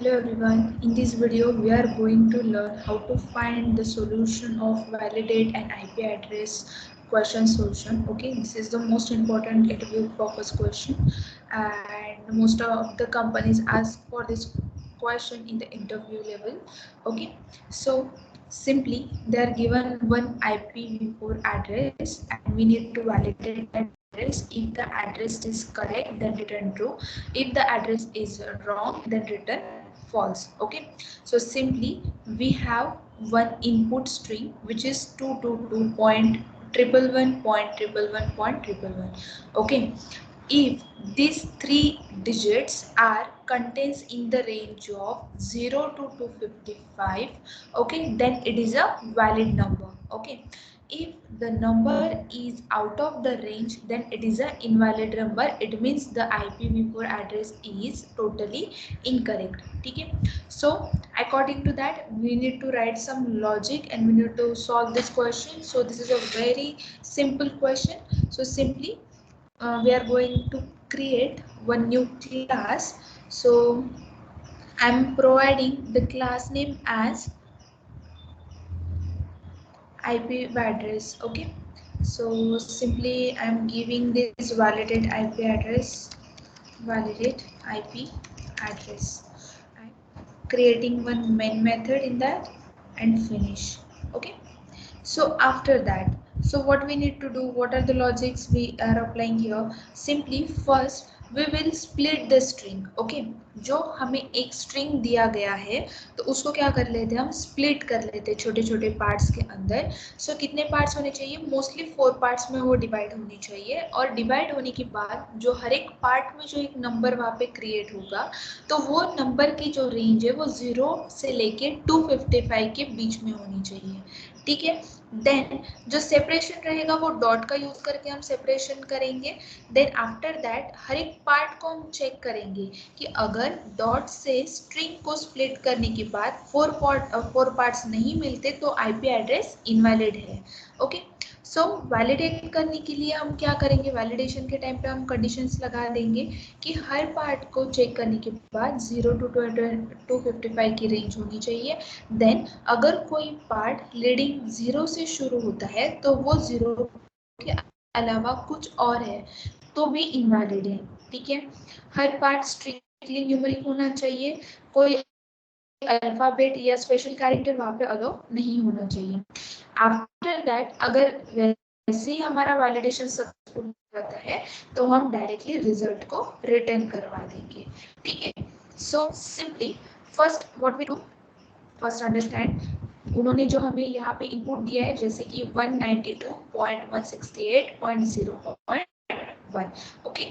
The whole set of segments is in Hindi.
Hello everyone, in this video we are going to learn how to find the solution of validate an IP address question solution. Okay, this is the most important interview purpose question and most of the companies ask for this question in the interview level. Okay, so simply they are given one IPv4 address and we need to validate that address. If the address is correct then return true, if the address is wrong then return false. Okay, so simply we have one input string which is 222.111.111.111. Okay, if these three digits are contains in the range of 0 to 255, okay, then it is a valid number. Okay, if the number is out of the range then it is an invalid number. It means the IPv4 address is totally incorrect. Okay, so according to that we need to write some logic and we need to solve this question. So this is a very simple question. So simply we are going to create one new class. So I'm providing the class name as IP address. Okay, so simply I'm giving this validate IP address, validate IP address. I'm creating one main method in that and finish. Okay, so after that, so what we need to do, what are the logics we are applying here? Simply first we will split the string. Okay, जो हमें एक string दिया गया है तो उसको क्या कर लेते हैं, हम split कर लेते हैं छोटे छोटे parts के अंदर. So कितने parts होने चाहिए? Mostly 4 parts में वो divide होनी चाहिए और divide होने के बाद जो हर एक part में जो एक number वहाँ पे create होगा तो वो number की जो range है वो 0 से लेके 255 के बीच में होनी चाहिए. ठीक है, देन जो सेपरेशन रहेगा वो डॉट का यूज करके हम सेपरेशन करेंगे. देन आफ्टर दैट हर एक पार्ट को हम चेक करेंगे कि अगर डॉट से स्ट्रिंग को स्प्लिट करने के बाद फोर पार्ट्स नहीं मिलते तो आईपी एड्रेस इनवैलिड है. ओके, सो वैलिडेट करने के लिए हम क्या करेंगे, वैलिडेशन के टाइम पे हम कंडीशंस लगा देंगे कि हर पार्ट को चेक करने के बाद 0 to 255 की रेंज होनी चाहिए. देन अगर कोई पार्ट लीडिंग 0 से शुरू होता है तो वो 0 के अलावा कुछ और है तो भी इनवैलिड है. ठीक है, हर पार्ट स्ट्रिक्टली न्यूमेरिक होना चाहिए, कोई अल्फाबेट या स्पेशल कैरेक्टर वहाँ पे अलो नहीं होना चाहिए. आफ्टर दैट अगर वैसे ही हमारा वैलिडेशन सक्सेसफुल होता है तो हम डायरेक्टली रिजल्ट को रिटर्न करवा देंगे. ठीक है, so simply first what we do, first understand उन्होंने जो हमें यहाँ पे इनपुट दिया है जैसे कि 192.168.0.1. ओके,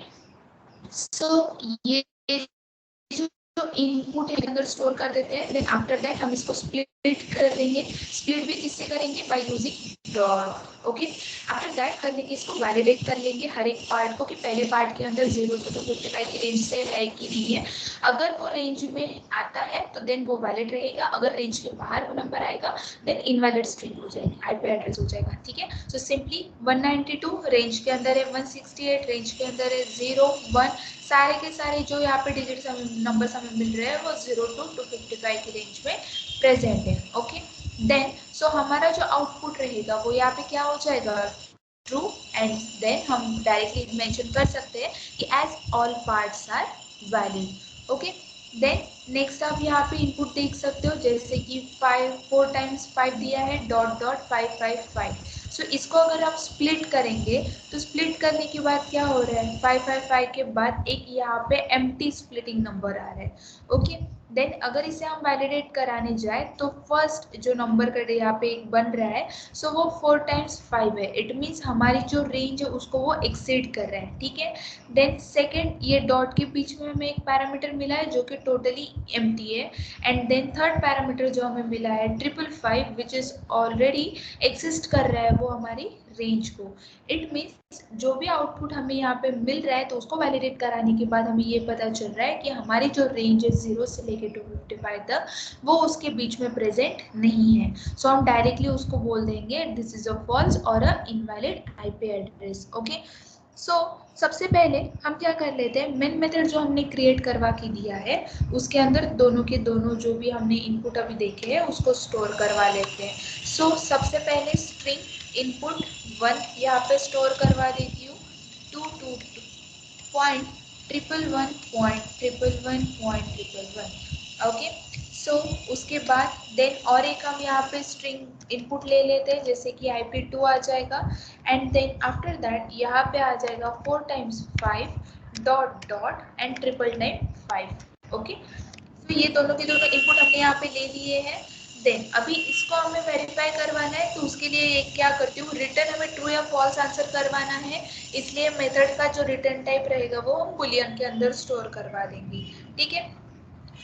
सो ये जो इनपुट के अंदर स्टोर कर देते हैं. देन आफ्टर दैट हम इसको स्प्लिट कर देंगे. स्प्लिट भी किससे करेंगे, by using dot. Okay, after that करने के इसको वैलिडेट कर लेंगे हर एक पार्ट को कि पहले पार्ट के अंदर 0 to 255 की रेंज से है कि नहीं है. अगर वो रेंज में आता है तो देन वो वैलिड रहेगा, अगर रेंज के बाहर वो नंबर आएगा देन इनवैलिड स्ट्रिंग हो जाएगी, आईपी एड्रेस हो जाएगा. ठीक है, सो सिंपली 192 रेंज के अंदर है, 168 रेंज के अंदर है, 0 1 सारे के सारे जो यहाँ पे डिजिट्स नंबर्स हमें मिल रहे हैं वो 0 to 255 की रेंज में प्रेजेंट है. ओके, देन सो हमारा जो आउटपुट रहेगा वो यहाँ पे क्या हो जाएगा, ट्रू. एंड देन हम डायरेक्टली मेंशन कर सकते हैं कि as all parts are valid. Okay, then next आप यहाँ पे इनपुट देख सकते हो जैसे कि 4 times 5 दिया है डॉट डॉट 555. सो इसको अगर आप स्प्लिट करेंगे तो स्प्लिट करने के बाद क्या हो रहा है, 555 के बाद एक यहाँ पे एम्प्टी स्प्लिटिंग नंबर आ रहा है. ओके, देन अगर इसे हम वैलिडेट कराने जाए तो फर्स्ट जो नंबर का यहाँ पे एक बन रहा है सो वो 4 times 5 है. इट मीन्स हमारी जो रेंज है उसको वो एक्सीड कर रहा है. ठीक है, देन सेकेंड ये डॉट के बीच में हमें एक पैरामीटर मिला है जो कि टोटली एम्प्टी है. एंड देन थर्ड पैरामीटर जो हमें मिला है 555 विच इज ऑलरेडी एक्सिस्ट कर रहा है वो हमारी रेंज को. इट मीन्स जो भी आउटपुट हमें यहाँ पे मिल रहा है तो उसको वैलिडेट कराने के बाद हमें ये पता चल रहा है कि हमारी जो रेंज है 0 से लेके 255 तक वो उसके बीच में प्रेजेंट नहीं है. सो हम डायरेक्टली उसको बोल देंगे दिस इज अ फॉल्स और अ इनवैलिड आईपी एड्रेस. ओके, सो सबसे पहले हम क्या कर लेते हैं, मेन मेथड जो हमने क्रिएट करवा के दिया है उसके अंदर दोनों के दोनों जो भी हमने इनपुट अभी देखे हैं उसको स्टोर करवा लेते हैं। सो सबसे पहले स्ट्रिंग इनपुट 1 यहाँ पे स्टोर करवा देती हूँ, 2.111.111.111, ओके। सो उसके बाद देन और एक हम यहाँ पे स्ट्रिंग इनपुट ले लेते हैं, जैसे कि IP2 आ जाएगा, एंड देन आफ्टर दैट यहाँ पे आ जाएगा 4 times 5 dot dot and 999.5, okay. तो ये दोनों के दोनों इनपुट हमने यहाँ पे ले लिए हैं। देन अभी इसको हमें वेरीफाई करवाना है, तो उसके लिए क्या करती हूँ, रिटर्न हमें ट्रू या फॉल्स आंसर करवाना है, इसलिए मेथड का जो रिटर्न टाइप रहेगा वो हम बुलियन के अंदर स्टोर करवा देंगे, ठीक है।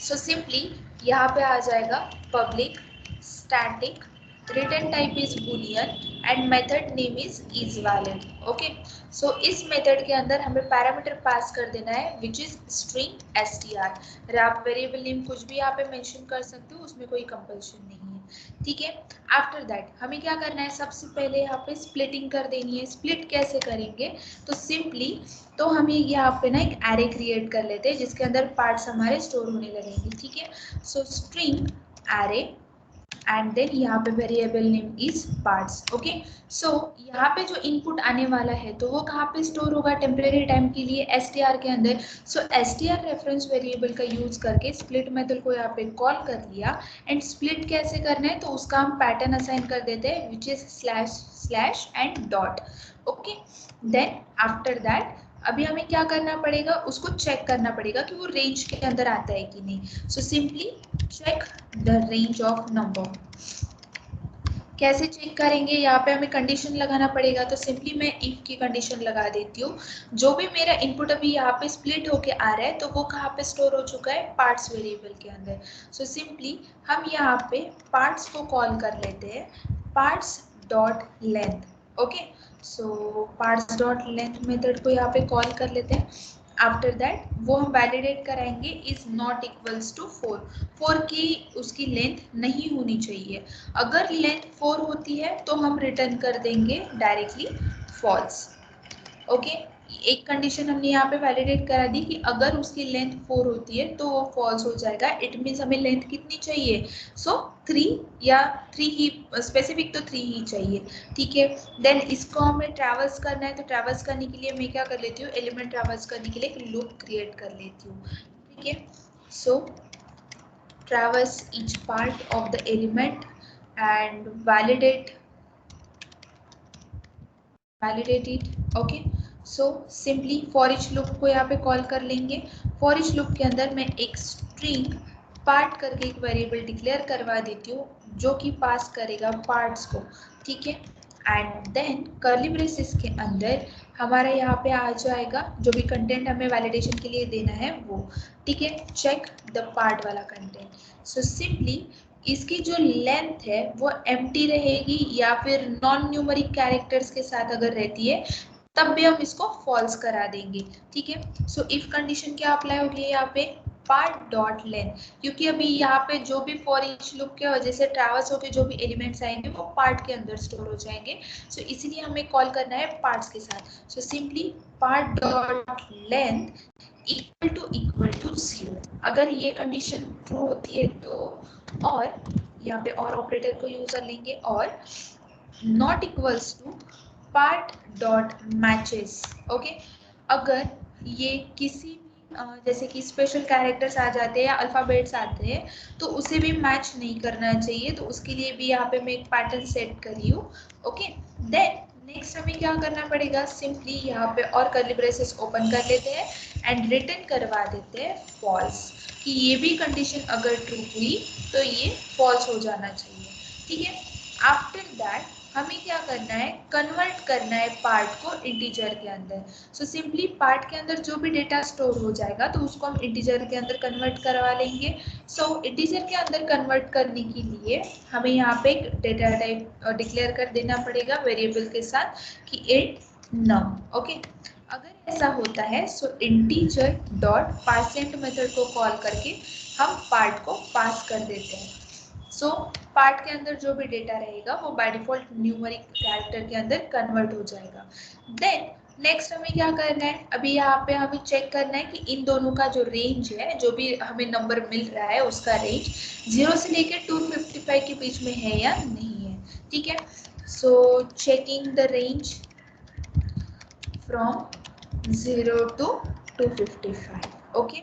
सो सिंपली यहाँ पे आ जाएगा public static return type is boolean and method name is valid, okay. So इस मेथड के अंदर हमें पैरामीटर पास कर देना है विच इज स्ट्रिंग str। आप वेरिएबल नेम कुछ भी यहाँ पे मेंशन कर सकते हो, उसमें कोई कंपल्शन नहीं है, ठीक है। आफ्टर दैट हमें क्या करना है, सबसे पहले यहाँ पे स्प्लिटिंग कर देनी है। स्प्लिट कैसे करेंगे, तो सिंपली तो हम ये यहाँ पे ना एक एरे क्रिएट कर लेते हैं जिसके अंदर पार्ट्स हमारे स्टोर होने लगेंगे, ठीक है। So string array and then यहाँ पे variable name is parts, okay. So यहाँ पे जो इनपुट आने वाला है तो वो कहाँ पे स्टोर होगा, टेम्परेरी टाइम के लिए str के अंदर। सो str रेफरेंस वेरिएबल का यूज करके स्प्लिट मेथड को यहाँ पे कॉल कर लिया, एंड स्प्लिट कैसे करना है तो उसका हम पैटर्न असाइन कर देते हैं which is slash slash and dot, okay. Then after that अभी हमें क्या करना पड़ेगा, उसको चेक करना पड़ेगा कि वो रेंज के अंदर आता है कि नहीं। So simply check the range of number. कैसे चेक करेंगे, यहाँ पे हमें कंडीशन लगाना पड़ेगा, तो सिंपली मैं इफ की कंडीशन लगा देती हूँ। जो भी मेरा इनपुट अभी यहाँ पे स्प्लिट होके आ रहा है तो वो कहाँ पे स्टोर हो चुका है, पार्ट्स वेरिएबल के अंदर। सो सिंपली हम यहाँ पे पार्ट्स को कॉल कर लेते हैं, पार्ट्स डॉट लेंथ, ओके। सो पार्ट्स डॉट लेंथ मेथड को यहाँ पे कॉल कर लेते हैं। आफ्टर दैट वो हम वैलिडेट कराएंगे इज नॉट इक्वल्स टू 4 की उसकी लेंथ नहीं होनी चाहिए। अगर लेंथ 4 होती है तो हम रिटर्न कर देंगे डायरेक्टली फॉल्स, ओके। एक कंडीशन हमने यहाँ पे वैलिडेट करा दी कि अगर उसकी लेंथ 4 होती है तो वो फॉल्स हो जाएगा। इट मीन्स हमें लेंथ कितनी चाहिए, सो 3 या 3 ही, स्पेसिफिक तो 3 ही चाहिए, ठीक है। देन इसको हमें ट्रैवर्स करना है, तो ट्रैवर्स करने के लिए मैं क्या कर लेती हूँ, एलिमेंट ट्रैवर्स करने के लिए एक लूप क्रिएट कर लेती हूँ, ठीक है। So traverse each part of the element and validate it, okay। So simply for each loop को यहाँ पे कॉल कर लेंगे। फॉर ईच लूप के अंदर मैं एक स्ट्रिंग पार्ट करके एक वेरिएबल डिक्लेयर करवा देती हूँ जो कि पास करेगा पार्ट्स को, ठीक है। एंड देन कर्ली ब्रेसेस के अंदर हमारा यहाँ पे आ जाएगा जो भी कंटेंट हमें वैलिडेशन के लिए देना है वो, ठीक है। चेक द पार्ट वाला कंटेंट। सो सिंपली इसकी जो लेंथ है वो एम्प्टी रहेगी या फिर नॉन न्यूमरिक कैरेक्टर्स के साथ अगर रहती है तब भी हम इसको फॉल्स करा देंगे, ठीक है। सो इफ कंडीशन क्या अप्लाई होगी यहाँ पे, पार्ट डॉट लेंथ, क्योंकि अभी यहाँ पे जो भी फॉर ईच लूप के वजह से ट्रैवर्स होके जो भी एलिमेंट्स आएंगे वो पार्ट के अंदर स्टोर हो जाएंगे। सो इसीलिए हमें कॉल करना है पार्ट्स के साथ। So simply part dot length equal to 0। अगर ये कंडीशन ट्रू होती है तो, और यहाँ पे और ऑपरेटर को यूज कर लेंगे, और not equals to part dot matches, okay. अगर ये किसी भी जैसे कि स्पेशल कैरेक्टर्स आ जाते हैं या अल्फाबेट्स आते हैं तो उसे भी मैच नहीं करना चाहिए, तो उसके लिए भी यहाँ पे मैं एक पैटर्न सेट करी हूँ, ओके। देन नेक्स्ट हमें क्या करना पड़ेगा, सिंपली यहाँ पे और कर्ली ब्रेसेस ओपन कर लेते हैं एंड रिटर्न करवा देते हैं फॉल्स, कि ये भी कंडीशन अगर ट्रू हुई तो ये फॉल्स हो जाना चाहिए, ठीक है। आफ्टर दैट हमें क्या करना है, कन्वर्ट करना है पार्ट को इंटीजर के अंदर। सो सिंपली पार्ट के अंदर जो भी डेटा स्टोर हो जाएगा तो उसको हम इंटीजर के अंदर कन्वर्ट करवा लेंगे। सो इंटीजर के अंदर कन्वर्ट करने के लिए हमें यहाँ पे एक डेटा टाइप डिक्लेयर कर देना पड़ेगा वेरिएबल के साथ कि इंट नम, ओके। अगर ऐसा होता है सो इंटीजर डॉट पार्सेंट मेथड को कॉल करके हम पार्ट को पास कर देते हैं। सो पार्ट के अंदर जो भी डेटा रहेगा वो बाय डिफॉल्ट न्यूमरिक कैरेक्टर के अंदर कन्वर्ट हो जाएगा। देन नेक्स्ट हमें क्या करना है, अभी यहाँ पे हमें चेक करना है कि इन दोनों का जो रेंज है, जो भी हमें नंबर मिल रहा है उसका रेंज 0 से लेकर 255 के बीच में है या नहीं है। ठीक है, so checking the range from 0 to 255। Okay,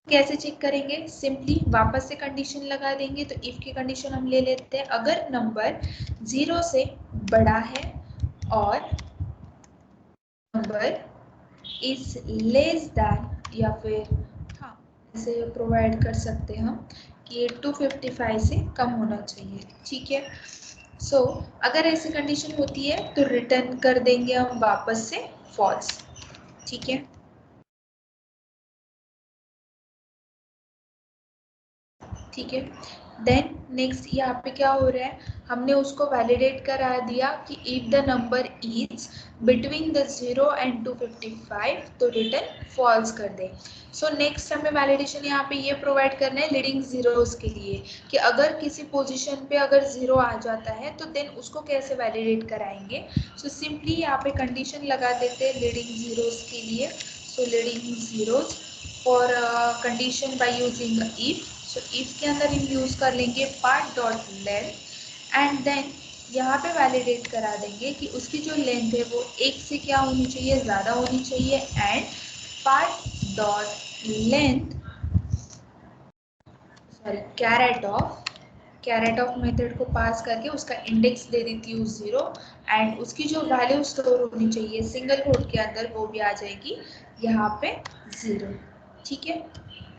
कैसे चेक करेंगे, सिंपली वापस से कंडीशन लगा देंगे। तो इफ की कंडीशन हम ले लेते हैं, अगर नंबर 0 से बड़ा है और नंबर इज लेस दैन, या फिर हाँ ऐसे प्रोवाइड कर सकते हैं हम कि ये 255 से कम होना चाहिए। ठीक है, सो अगर ऐसी कंडीशन होती है तो रिटर्न कर देंगे हम वापस से फॉल्स। ठीक है, ठीक है, देन नेक्स्ट यहाँ पे क्या हो रहा है, हमने उसको वैलिडेट करा दिया कि if the number is between the 0 and 255 तो रिटर्न फॉल्स कर दे। सो नेक्स्ट हमें वैलिडेशन यहाँ पे ये प्रोवाइड करना है लीडिंग जीरोस के लिए, कि अगर किसी पोजीशन पे अगर 0 आ जाता है तो देन उसको कैसे वैलिडेट कराएंगे। सो सिंपली यहाँ पे कंडीशन लगा देते हैं लीडिंग जीरोस के लिए। So leading zeros for condition by using if. So if के अंदर हम यूज कर लेंगे part dot length and then यहाँ पे वैलिडेट करा देंगे कि उसकी जो लेंथ है वो एक से क्या होनी चाहिए, ज़्यादा होनी चाहिए। And part dot length, sorry caret of method को पास करके उसका इंडेक्स दे देती हूँ 0 एंड उसकी जो वैल्यू स्टोर होनी चाहिए सिंगल कोट के अंदर वो भी आ जाएगी यहाँ पे 0। ठीक है,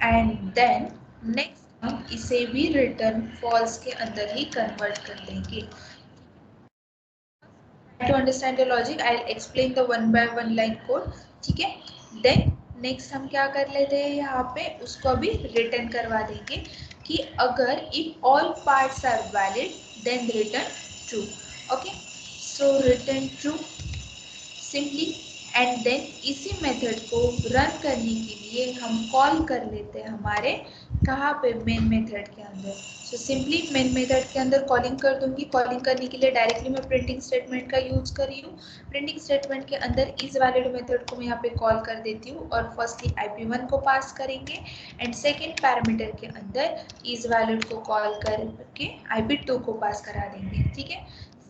एंड देन नेक्स्ट हम इसे भी रिटर्न फॉल्स के अंदर ही कन्वर्ट कर देंगे। To understand the logic, I'll explain the one by one line code। ठीक है, देन नेक्स्ट हम क्या कर लेते हैं, यहाँ पे उसको अभी रिटर्न करवा देंगे कि अगर if all parts are valid then return true. Okay, so return true simply, and then इसी मेथड को रन करने के लिए हम कॉल कर लेते हैं हमारे कहाँ पे, मेन मेथड के अंदर। सो सिंपली मेन मेथड के अंदर कॉलिंग कर दूंगी। कॉलिंग करने के लिए डायरेक्टली मैं प्रिंटिंग स्टेटमेंट का यूज कर रही हूँ। प्रिंटिंग स्टेटमेंट के अंदर इस वैलिड मेथड को मैं यहाँ पे कॉल कर देती हूँ और फर्स्टली IP1 को पास करेंगे एंड सेकेंड पैरामीटर के अंदर इस वैलिड को कॉल करके IP2 को पास करा देंगे। ठीक है,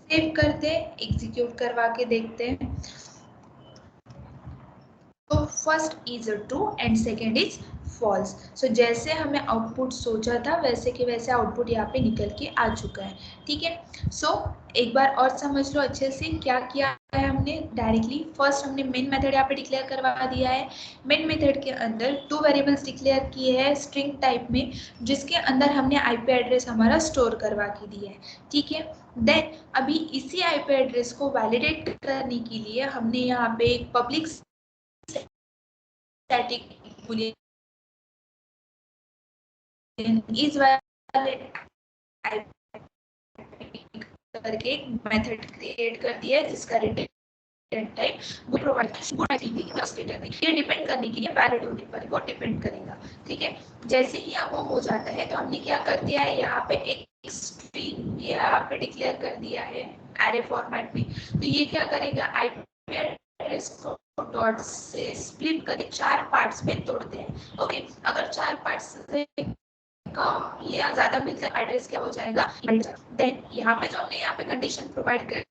सेव करते हैं, एग्जीक्यूट करवा के देखते हैं। तो first is true and second is false. So जैसे हमें आउटपुट सोचा था वैसे के वैसे आउटपुट यहाँ पे निकल के आ चुका है। ठीक है, सो एक बार और समझ लो अच्छे से क्या किया है हमने। डायरेक्टली फर्स्ट हमने मेन मेथड यहाँ पे डिक्लेयर करवा दिया है। मेन मेथड के अंदर 2 वेरिएबल्स डिक्लेयर किए हैं स्ट्रिंग टाइप में, जिसके अंदर हमने IP एड्रेस हमारा स्टोर करवा के दिया है। ठीक है, देन अभी इसी IP एड्रेस को वैलिडेट करने के लिए हमने यहाँ पे एक पब्लिक स्टैटिक बूलियन इस वाले करके एक मेथड क्रिएट कर दिया है जिसका रिटर्न टाइप वो प्रोवाइड ये डिपेंड करने के लिए वैलिड होने पर वो डिपेंड करेगा। ठीक है, जैसे ही वो हो जाता है तो हमने क्या कर दिया है, यहाँ पे एक स्ट्रिंग यहाँ पे डिक्लेयर कर दिया है एरे फॉर्मेट में। तो ये क्या करेगा, IP एड्रेस को डॉट से स्प्लिट करके 4 पार्ट्स में तोड़ते हैं। ओके, अगर 4 पार्ट्स से कम या ज्यादा मिलकर एड्रेस क्या हो जाएगा, देन यहाँ पे जो हमने यहाँ पे कंडीशन प्रोवाइड कर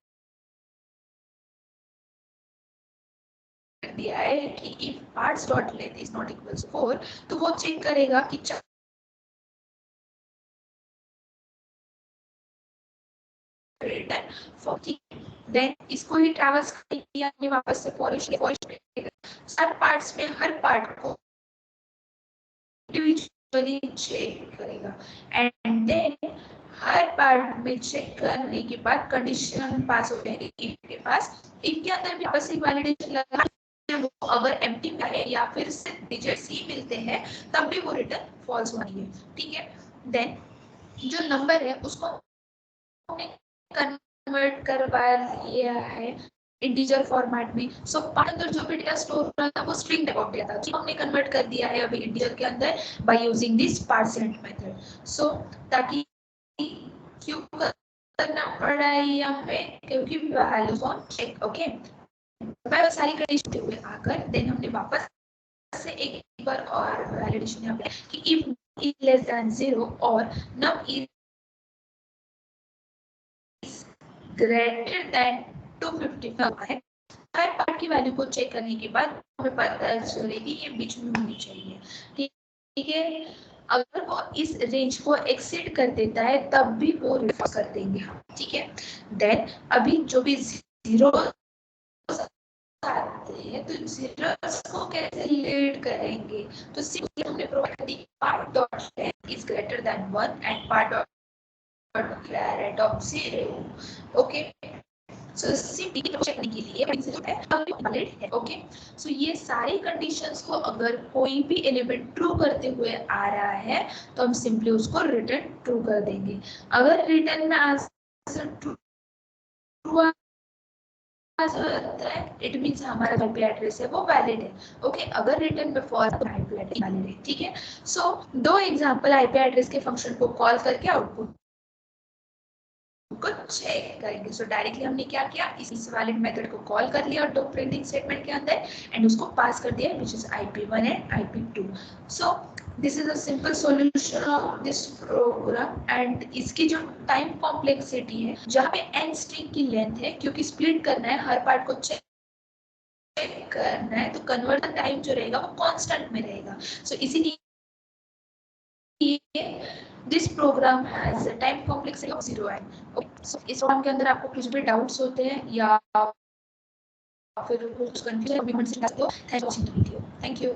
दिया है कि if parts dot length is not equals 4 तो वो चेक करेगा कि रिटर्न 40। देन इसको ही ट्रैवर्स किया हमने वापस से फॉर सब पार्ट्स में हर पार्ट को इंडिविजुअली चेक करेगा एंड देन हर पार्ट में चेक करने के बाद कंडीशन पास हो जाएगी इफ के पास। इफ के अंदर भी वापस एक वैलिडेशन लगा, वो अगर एम्प्टी में है या फिर सिर्फ डिजिट सी मिलते हैं तब भी वो रिटर्न फॉल्स होनी है। ठीक है, देन जो नंबर है उसको हमने कन्वर्ट करवा लिया है इंटीजर फॉर्मेट में। सो पार्ट अंदर जो भी डेटा स्टोर हो रहा था वो स्ट्रिंग टाइप ऑफ डेटा था, जो हमने कन्वर्ट कर दिया है अभी इंटीजर के अंदर by using this parseInt method. So ताकि क्यों करना पड़ा है यहाँ पे, क्योंकि वैल्यूज ऑन चेक। ओके, सारी कंडीशन हुए आकर देन हमने वापस से एक बार और वैलिडेशन यहाँ पे कि इफ इज लेस देन 0 और नम इज ग्रेटर देन 255 है, हर पार्ट की वैल्यू को चेक करने के बाद हमें पता चलेगी ये बीच में होनी चाहिए। ठीक है, अगर वो इस रेंज को एक्सीड कर देता है तब भी वो रिवर्स कर देंगे हम। ठीक है, देन अभी जो भी जीरो आते हैं तो जीरोस को कैसे लीड करेंगे, तो सिंपली हमने provide the part dot length is greater than 1 and part dot clear of 0। Okay, so simply check करने के लिए वैलिड है। ओके, सो ये सारी कंडीशंस को अगर कोई भी एलिमेंट ट्रू करते हुए आ रहा है तो हम सिंपली उसको रिटर्न ट्रू कर देंगे। अगर रिटर्न में आंसर ट्रू इट मींस हमारा जो आईपी एड्रेस है वो वैलिड है। ओके, अगर रिटर्न में फॉल्स तो आईपी एड्रेस वैलिड है। ठीक है, सो दो एग्जांपल आईपी एड्रेस के फंक्शन को कॉल करके आउटपुट को चेक करेंगे। सो डायरेक्टली हमने क्या किया, इस वैलिड मेथड को कॉल कर लिया और दो प्रिंटिंग स्टेटमेंट के अंदर एंड उसको पास कर दिया which is IP1 and IP2। So this is a simple solution of this program and इसकी जो टाइम कॉम्प्लेक्सिटी है जहाँ पे n स्ट्रिंग की लेंथ है, क्योंकि स्प्लिट करना है हर पार्ट को चेक करना है तो कन्वर्जन टाइम जो रहेगा वो कांस्टेंट में रहेगा। सो इसीलिए this program has a time complexity of 0 n। So इस प्रोग्राम के अंदर आपको कुछ भी डाउट्स होते हैं या फिर कुछ कंफ्यूजन, थैंक यू।